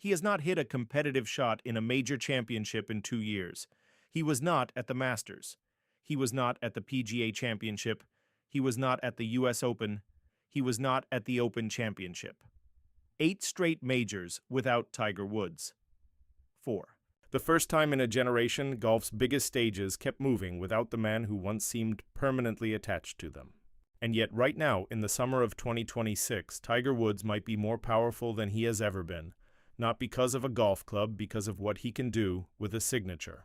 He has not hit a competitive shot in a major championship in 2 years. He was not at the Masters. He was not at the PGA Championship. He was not at the US Open. He was not at the Open Championship. 8 straight majors without Tiger Woods. 4. The first time in a generation, golf's biggest stages kept moving without the man who once seemed permanently attached to them. And yet right now, in the summer of 2026, Tiger Woods might be more powerful than he has ever been, not because of a golf club, because of what he can do with a signature.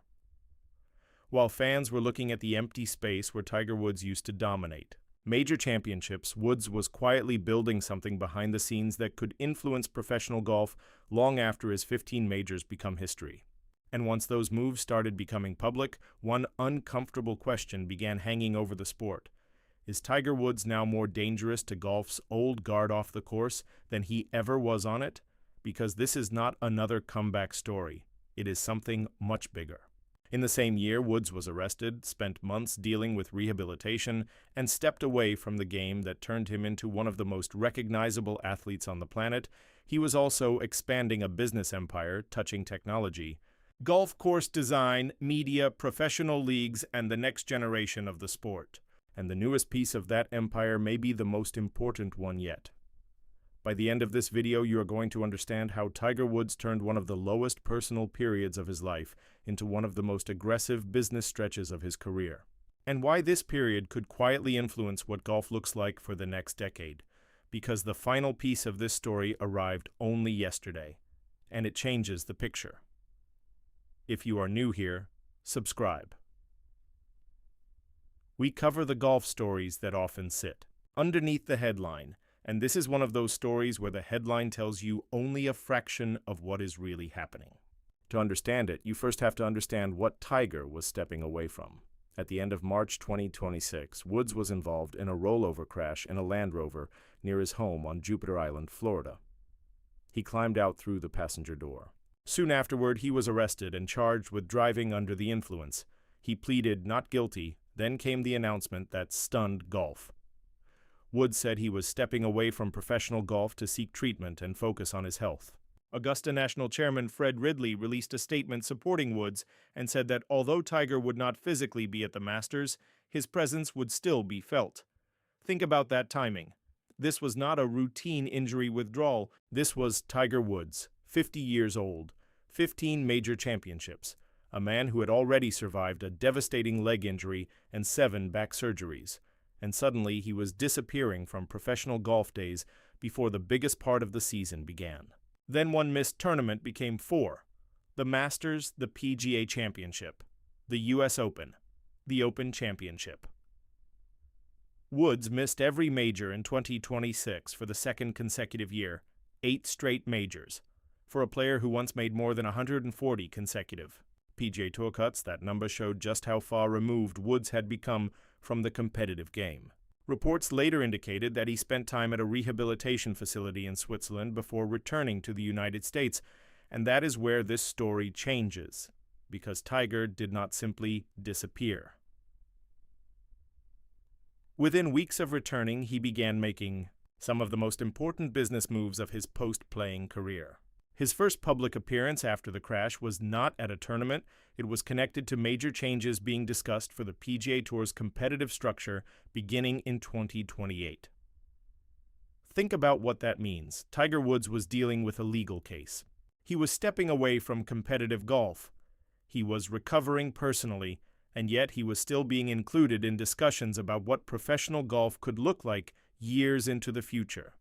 While fans were looking at the empty space where Tiger Woods used to dominate major championships, Woods was quietly building something behind the scenes that could influence professional golf long after his 15 majors become history. And once those moves started becoming public, one uncomfortable question began hanging over the sport. Is Tiger Woods now more dangerous to golf's old guard off the course than he ever was on it? Because this is not another comeback story. It is something much bigger. In the same year, Woods was arrested, spent months dealing with rehabilitation, and stepped away from the game that turned him into one of the most recognizable athletes on the planet. He was also expanding a business empire, touching technology, golf course design, media, professional leagues, and the next generation of the sport. And the newest piece of that empire may be the most important one yet. By the end of this video, you are going to understand how Tiger Woods turned one of the lowest personal periods of his life into one of the most aggressive business stretches of his career, and why this period could quietly influence what golf looks like for the next decade, because the final piece of this story arrived only yesterday, and it changes the picture. If you are new here, subscribe. We cover the golf stories that often sit underneath the headline, and this is one of those stories where the headline tells you only a fraction of what is really happening. To understand it, you first have to understand what Tiger was stepping away from. At the end of March 2026, Woods was involved in a rollover crash in a Land Rover near his home on Jupiter Island, Florida. He climbed out through the passenger door. Soon afterward, he was arrested and charged with driving under the influence. He pleaded not guilty. Then came the announcement that stunned golf. Woods said he was stepping away from professional golf to seek treatment and focus on his health. Augusta National Chairman Fred Ridley released a statement supporting Woods and said that although Tiger would not physically be at the Masters, his presence would still be felt. Think about that timing. This was not a routine injury withdrawal. This was Tiger Woods, 50 years old, 15 major championships, a man who had already survived a devastating leg injury and 7 back surgeries. And suddenly he was disappearing from professional golf days before the biggest part of the season began. Then one missed tournament became 4. The Masters, the PGA Championship, the US Open, the Open Championship. Woods missed every major in 2026 for the second consecutive year, 8 straight majors, for a player who once made more than 140 consecutive PGA Tour cuts. That number showed just how far removed Woods had become from the competitive game. Reports later indicated that he spent time at a rehabilitation facility in Switzerland before returning to the United States, and that is where this story changes, because Tiger did not simply disappear. Within weeks of returning, he began making some of the most important business moves of his post-playing career. His first public appearance after the crash was not at a tournament. It was connected to major changes being discussed for the PGA Tour's competitive structure beginning in 2028. Think about what that means. Tiger Woods was dealing with a legal case. He was stepping away from competitive golf. He was recovering personally, and yet he was still being included in discussions about what professional golf could look like years into the future.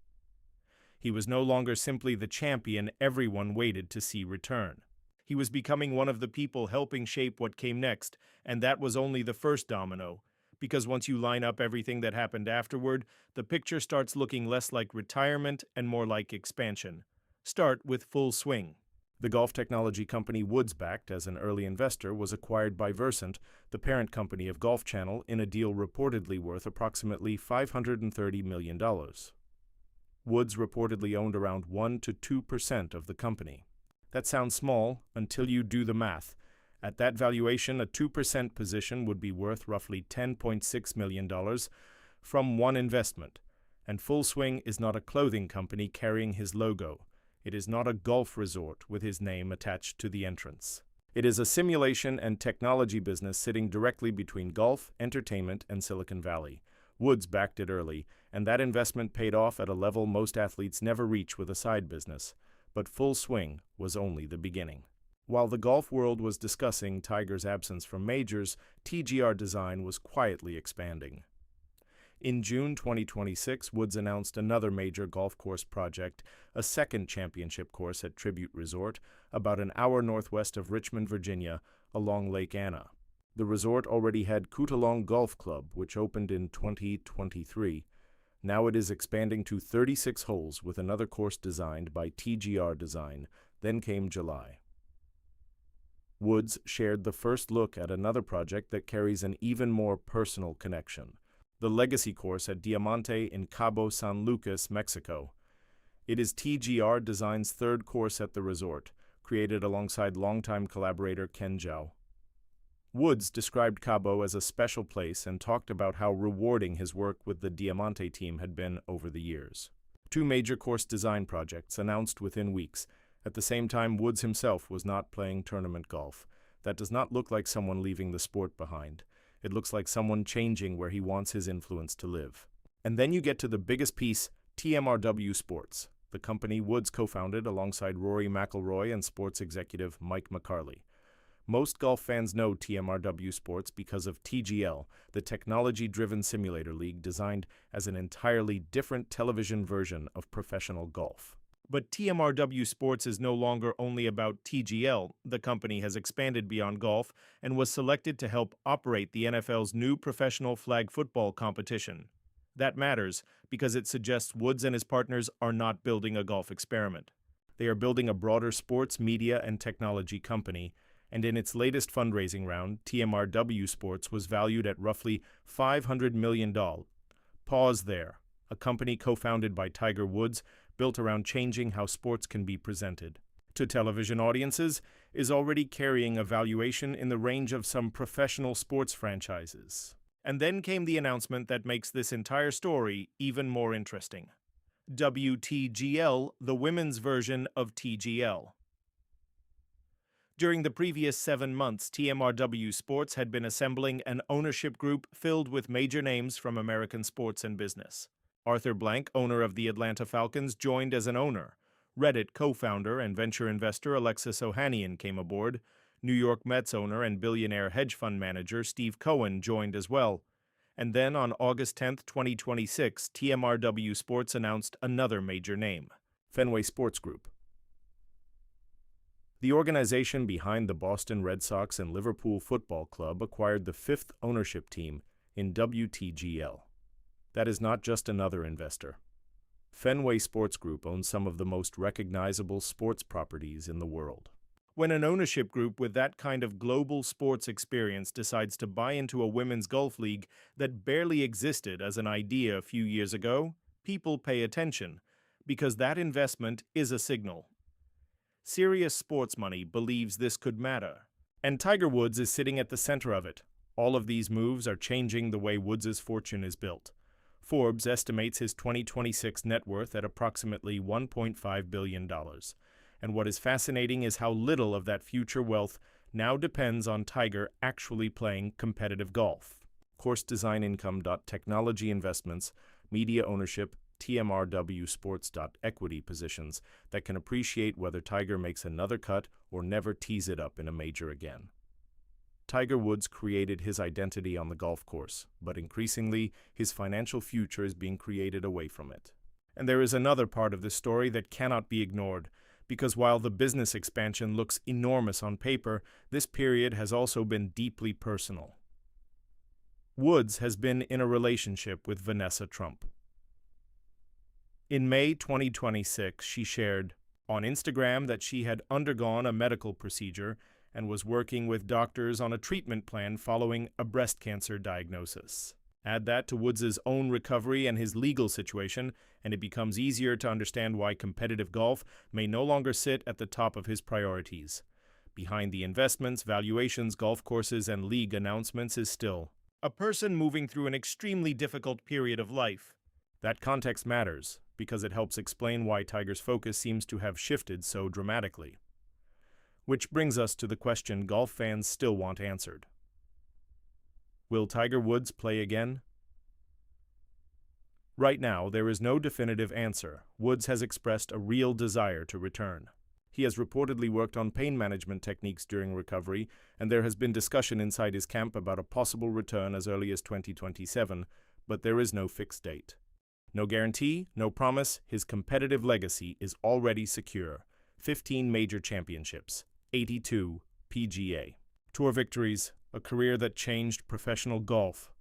He was no longer simply the champion everyone waited to see return. He was becoming one of the people helping shape what came next, and that was only the first domino, because once you line up everything that happened afterward, the picture starts looking less like retirement and more like expansion. Start with Full Swing. The golf technology company Woods backed as an early investor was acquired by Versant, the parent company of Golf Channel, in a deal reportedly worth approximately $530 million. Woods reportedly owned around 1 to 2% of the company. That sounds small until you do the math. At that valuation, a 2% position would be worth roughly $10.6 million from one investment. And Full Swing is not a clothing company carrying his logo. It is not a golf resort with his name attached to the entrance. It is a simulation and technology business sitting directly between golf, entertainment, and Silicon Valley. Woods backed it early, and that investment paid off at a level most athletes never reach with a side business. But full swing was only the beginning. While the golf world was discussing Tiger's absence from majors, TGR Design was quietly expanding. In June 2026, Woods announced another major golf course project, a second championship course at Tribute Resort, about an hour northwest of Richmond, Virginia, along Lake Anna. The resort already had Cootalong Golf Club, which opened in 2023. Now it is expanding to 36 holes with another course designed by TGR Design. Then came July. Woods shared the first look at another project that carries an even more personal connection. The Legacy Course at Diamante in Cabo San Lucas, Mexico. It is TGR Design's third course at the resort, created alongside longtime collaborator Ken Zhao. Woods described Cabo as a special place and talked about how rewarding his work with the Diamante team had been over the years. Two major course design projects announced within weeks. At the same time, Woods himself was not playing tournament golf. That does not look like someone leaving the sport behind. It looks like someone changing where he wants his influence to live. And then you get to the biggest piece, TMRW Sports, the company Woods co-founded alongside Rory McIlroy and sports executive Mike McCarley. Most golf fans know TMRW Sports because of TGL, the technology-driven simulator league designed as an entirely different television version of professional golf. But TMRW Sports is no longer only about TGL. The company has expanded beyond golf and was selected to help operate the NFL's new professional flag football competition. That matters because it suggests Woods and his partners are not building a golf experiment. They are building a broader sports, media, and technology company, and in its latest fundraising round, TMRW Sports was valued at roughly $500 million. Pause there. A company co-founded by Tiger Woods, built around changing how sports can be presented to television audiences, is already carrying a valuation in the range of some professional sports franchises. And then came the announcement that makes this entire story even more interesting. WTGL, the women's version of TGL. During the previous 7 months, TMRW Sports had been assembling an ownership group filled with major names from American sports and business. Arthur Blank, owner of the Atlanta Falcons, joined as an owner. Reddit co-founder and venture investor Alexis Ohanian came aboard. New York Mets owner and billionaire hedge fund manager Steve Cohen joined as well. And then on August 10, 2026, TMRW Sports announced another major name, Fenway Sports Group. The organization behind the Boston Red Sox and Liverpool Football Club acquired the fifth ownership team in WTGL. That is not just another investor. Fenway Sports Group owns some of the most recognizable sports properties in the world. When an ownership group with that kind of global sports experience decides to buy into a women's golf league that barely existed as an idea a few years ago, people pay attention, because that investment is a signal. Serious sports money believes this could matter, and Tiger Woods is sitting at the center of it. All of these moves are changing the way Woods' fortune is built. Forbes estimates his 2026 net worth at approximately $1.5 billion. And what is fascinating is how little of that future wealth now depends on Tiger actually playing competitive golf. Course design income. Technology investments, media ownership, TMRW Sports. Equity positions that can appreciate whether Tiger makes another cut or never tees it up in a major again. Tiger Woods created his identity on the golf course, but increasingly, his financial future is being created away from it. And there is another part of this story that cannot be ignored, because while the business expansion looks enormous on paper, this period has also been deeply personal. Woods has been in a relationship with Vanessa Trump. In May 2026, she shared on Instagram that she had undergone a medical procedure and was working with doctors on a treatment plan following a breast cancer diagnosis. Add that to Woods' own recovery and his legal situation, and it becomes easier to understand why competitive golf may no longer sit at the top of his priorities. Behind the investments, valuations, golf courses, and league announcements is still a person moving through an extremely difficult period of life. That context matters, because it helps explain why Tiger's focus seems to have shifted so dramatically. Which brings us to the question golf fans still want answered. Will Tiger Woods play again? Right now, there is no definitive answer. Woods has expressed a real desire to return. He has reportedly worked on pain management techniques during recovery, and there has been discussion inside his camp about a possible return as early as 2027, but there is no fixed date. No guarantee, no promise, his competitive legacy is already secure. 15 major championships, 82 PGA Tour victories, a career that changed professional golf.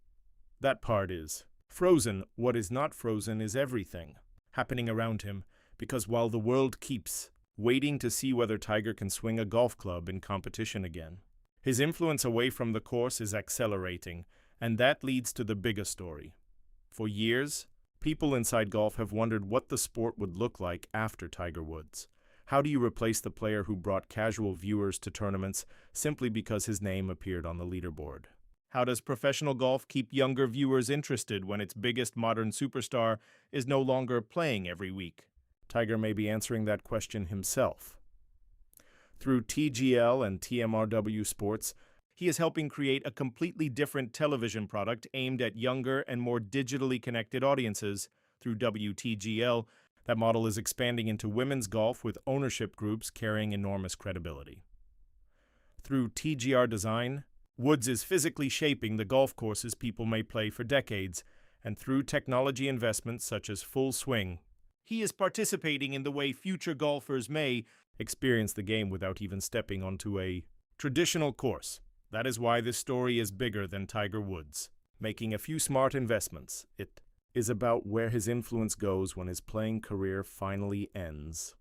That part is frozen. What is not frozen is everything happening around him, because while the world keeps waiting to see whether Tiger can swing a golf club in competition again, his influence away from the course is accelerating, and that leads to the bigger story. For years, people inside golf have wondered what the sport would look like after Tiger Woods. How do you replace the player who brought casual viewers to tournaments simply because his name appeared on the leaderboard? How does professional golf keep younger viewers interested when its biggest modern superstar is no longer playing every week? Tiger may be answering that question himself. Through TGL and TMRW Sports, he is helping create a completely different television product aimed at younger and more digitally connected audiences. Through WTGL, that model is expanding into women's golf with ownership groups carrying enormous credibility. Through TGR Design, Woods is physically shaping the golf courses people may play for decades, and through technology investments such as Full Swing, he is participating in the way future golfers may experience the game without even stepping onto a traditional course. That is why this story is bigger than Tiger Woods. Making a few smart investments, it is about where his influence goes when his playing career finally ends.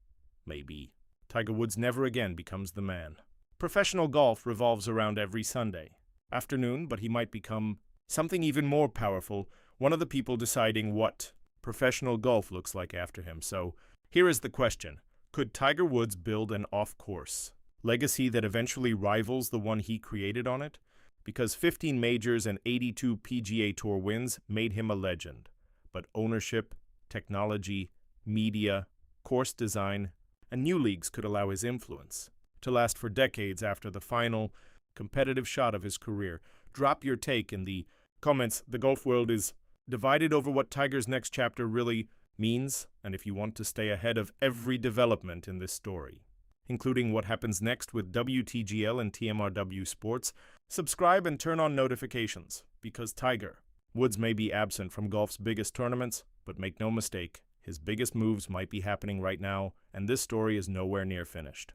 Maybe Tiger Woods never again becomes the man. Professional golf revolves around every Sunday afternoon, but he might become something even more powerful, one of the people deciding what professional golf looks like after him. So here is the question. Could Tiger Woods build an off-course legacy that eventually rivals the one he created on it? Because 15 majors and 82 PGA Tour wins made him a legend. But ownership, technology, media, course design, and new leagues could allow his influence to last for decades after the final competitive shot of his career. Drop your take in the comments. The golf world is divided over what Tiger's next chapter really means, and if you want to stay ahead of every development in this story, including what happens next with WTGL and TMRW Sports, subscribe and turn on notifications, because Tiger Woods may be absent from golf's biggest tournaments, but make no mistake, his biggest moves might be happening right now, and this story is nowhere near finished.